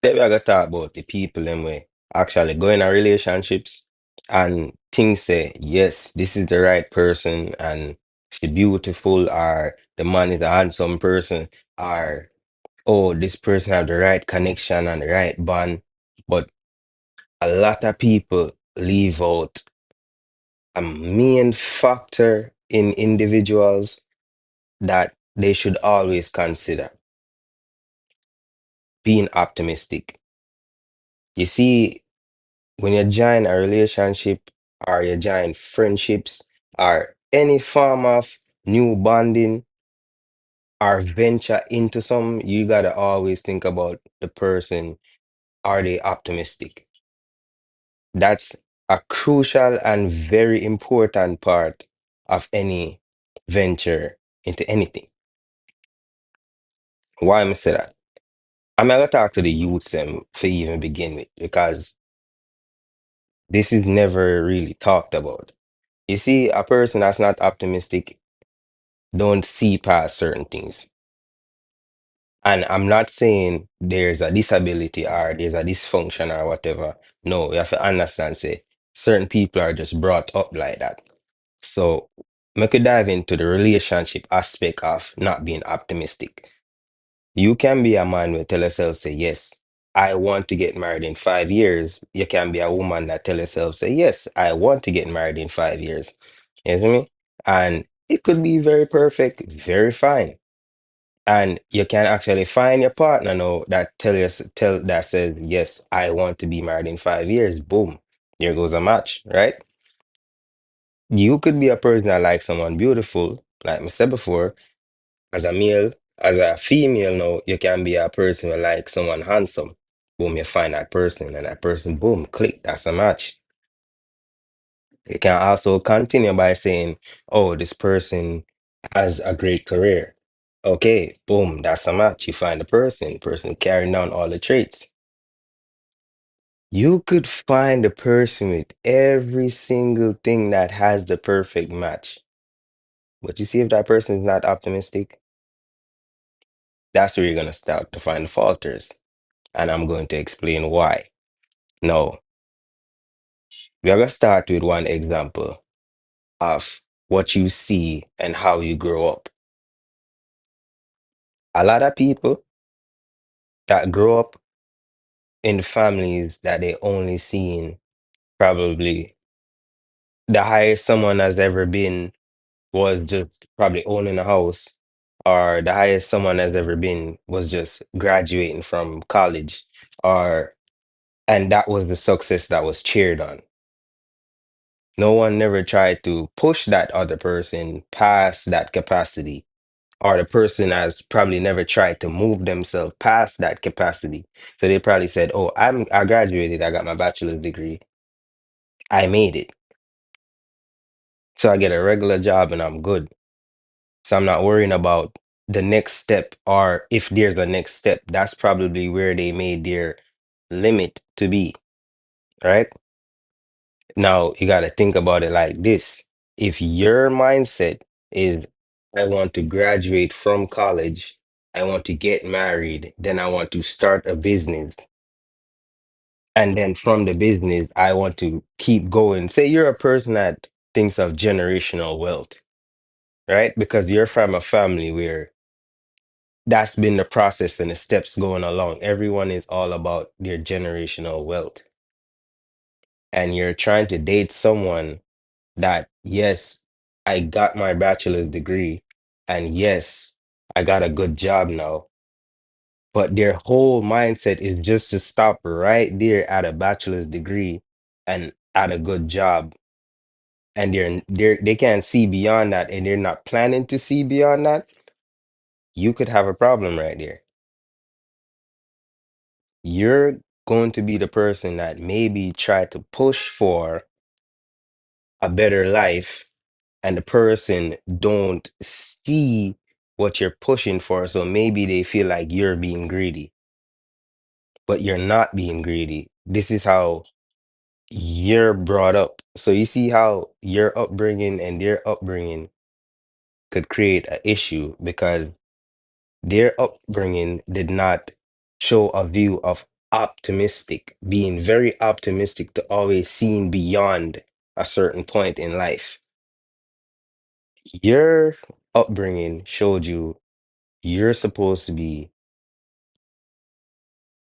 Today we are gonna talk about the people them way actually go in a relationships and think say, yes, this is the right person and she beautiful or the man is a handsome person or oh this person have the right connection and the right bond. But a lot of people leave out a main factor in individuals that they should always consider being optimistic. You see, when you join a relationship or you join friendships or any form of new bonding or venture into some, you gotta always think about the person. Are they optimistic? That's a crucial and very important part of any venture into anything. Why am I say that? I'm gonna talk to the youths them to even begin with because this is never really talked about. You see, a person that's not optimistic don't see past certain things. And I'm not saying there's a disability or there's a dysfunction or whatever. No, you have to understand, say, certain people are just brought up like that. So, we could dive into the relationship aspect of not being optimistic. You can be a man who tell yourself, say, yes, I want to get married in 5 years. You can be a woman that tell yourself, say, yes, I want to get married in 5 years. You see me? And it could be very perfect, very fine. And you can actually find your partner now that tell that says, yes, I want to be married in 5 years. Boom. There goes a match, right? You could be a person that likes someone beautiful, like I said before, as a male, as a female now, you can be a person who likes someone handsome. Boom, you find that person, and that person, boom, click, that's a match. You can also continue by saying, oh, this person has a great career. Okay, boom, that's a match. You find the person carrying down all the traits. You could find the person with every single thing that has the perfect match. But you see, if that person is not optimistic, that's where you're going to start to find the falters. And I'm going to explain why. Now, we're going to start with one example of what you see and how you grow up. A lot of people that grow up in families that they only seen probably the highest someone has ever been was just probably owning a house, or the highest someone has ever been was just graduating from college, or and that was the success that was cheered on. No one never tried to push that other person past that capacity, or the person has probably never tried to move themselves past that capacity. So they probably said, "Oh, I graduated, I got my bachelor's degree, I made it, so I get a regular job and I'm good." So I'm not worrying about the next step, or if there's a next step. That's probably where they made their limit to be, right? Now you got to think about it like this. If your mindset is, I want to graduate from college, I want to get married, then I want to start a business, and then from the business, I want to keep going. Say you're a person that thinks of generational wealth, right? Because you're from a family where that's been the process and the steps going along. Everyone is all about their generational wealth. And you're trying to date someone that, yes, I got my bachelor's degree, and yes, I got a good job now. But their whole mindset is just to stop right there at a bachelor's degree and at a good job. And they can't see beyond that, and they're not planning to see beyond that. You could have a problem right there. You're going to be the person that maybe try to push for a better life, and the person don't see what you're pushing for, so maybe they feel like you're being greedy, but you're not being greedy. This is how you're brought up. So you see how your upbringing and their upbringing could create an issue because their upbringing did not show a view of optimistic, being very optimistic to always seeing beyond a certain point in life. Your upbringing showed you you're supposed to be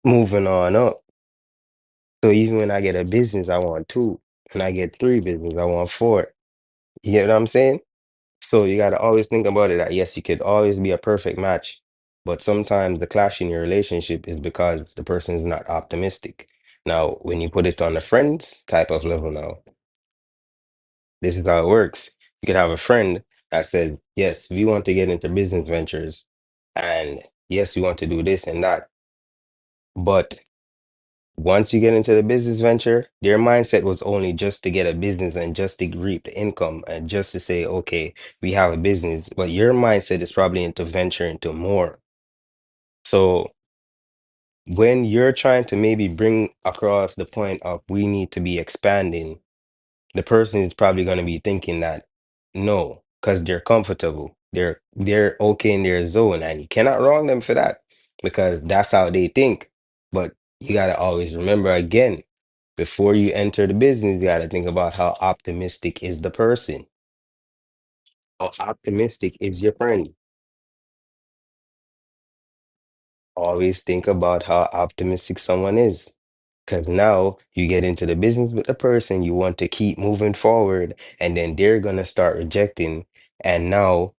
moving on up. So even when I get a business, I want two. When I get three business, I want four. You get what I'm saying? So you got to always think about it that yes, you could always be a perfect match, but sometimes the clash in your relationship is because the person is not optimistic. Now, when you put it on a friends type of level now, this is how it works. You could have a friend that says, yes, we want to get into business ventures, and yes, we want to do this and that. But once you get into the business venture, their mindset was only just to get a business and just to reap the income and just to say, okay, we have a business. But your mindset is probably into venture into more. So when you're trying to maybe bring across the point of we need to be expanding, the person is probably going to be thinking that no, because they're comfortable. They're okay in their zone, and you cannot wrong them for that because that's how they think. But you gotta always remember again, before you enter the business, you gotta think about how optimistic is the person. How optimistic is your friend? Always think about how optimistic someone is. Because now you get into the business with the person you want to keep moving forward, and then they're gonna start rejecting. And now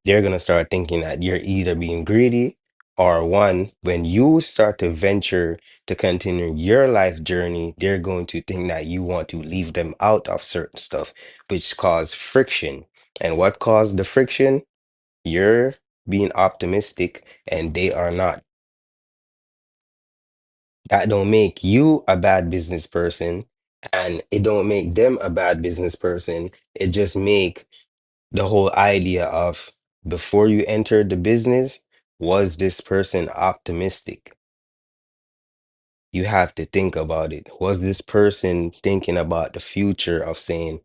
they're gonna start thinking that you're either being greedy or one, when you start to venture to continue your life journey, they're going to think that you want to leave them out of certain stuff, which cause friction. And what caused the friction? You're being optimistic and they are not. That don't make you a bad business person and it don't make them a bad business person. It just make the whole idea of before you entered the business, was this person optimistic? You have to think about it. Was this person thinking about the future of saying,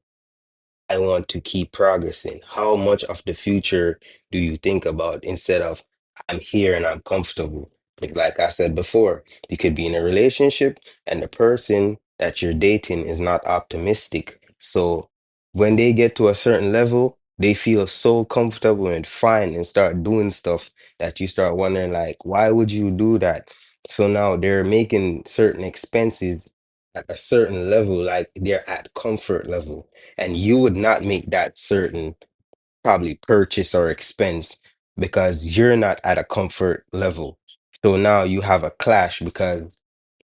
I want to keep progressing? How much of the future do you think about instead of I'm here and I'm comfortable? Like I said before, you could be in a relationship and the person that you're dating is not optimistic. So when they get to a certain level, they feel so comfortable and fine and start doing stuff that you start wondering, like, why would you do that? So now they're making certain expenses at a certain level, like they're at comfort level and you would not make that certain probably purchase or expense because you're not at a comfort level. So now you have a clash because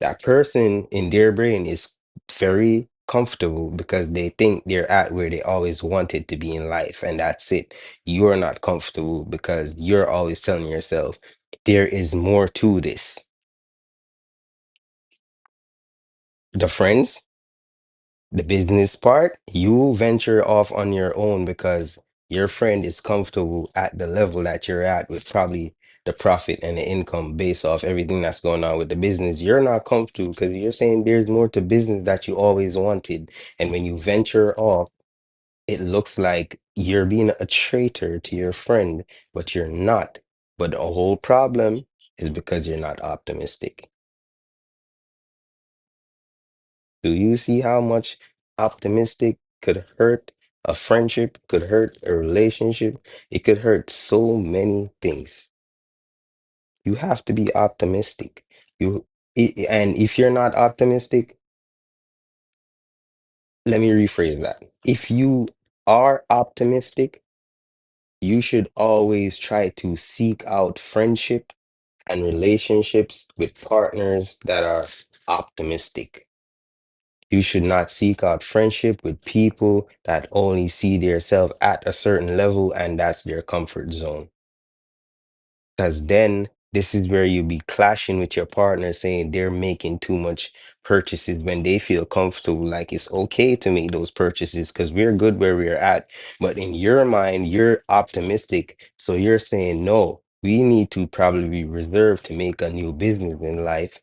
that person in their brain is very comfortable because they think they're at where they always wanted to be in life, and that's it. You're not comfortable because you're always telling yourself there is more to this. The friends, the business part, you venture off on your own because your friend is comfortable at the level that you're at with probably the profit and the income based off everything that's going on with the business. You're not comfortable because you're saying there's more to business that you always wanted. And when you venture off, it looks like you're being a traitor to your friend, but you're not. But the whole problem is because you're not optimistic. Do you see how much optimistic could hurt a friendship, could hurt a relationship? It could hurt so many things. You have to be optimistic. And if you're not optimistic, let me rephrase that. If you are optimistic, you should always try to seek out friendship and relationships with partners that are optimistic. You should not seek out friendship with people that only see themselves at a certain level and that's their comfort zone. Because then this is where you be clashing with your partner, saying they're making too much purchases when they feel comfortable. Like it's okay to make those purchases because we're good where we're at. But in your mind, you're optimistic. So you're saying, no, we need to probably be reserved to make a new business in life,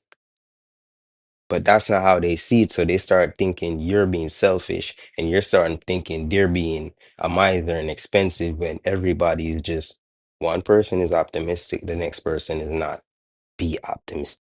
but that's not how they see it. So they start thinking you're being selfish and you're starting thinking they're being a miser and expensive when everybody is just one person is optimistic, the next person is not. Be optimistic.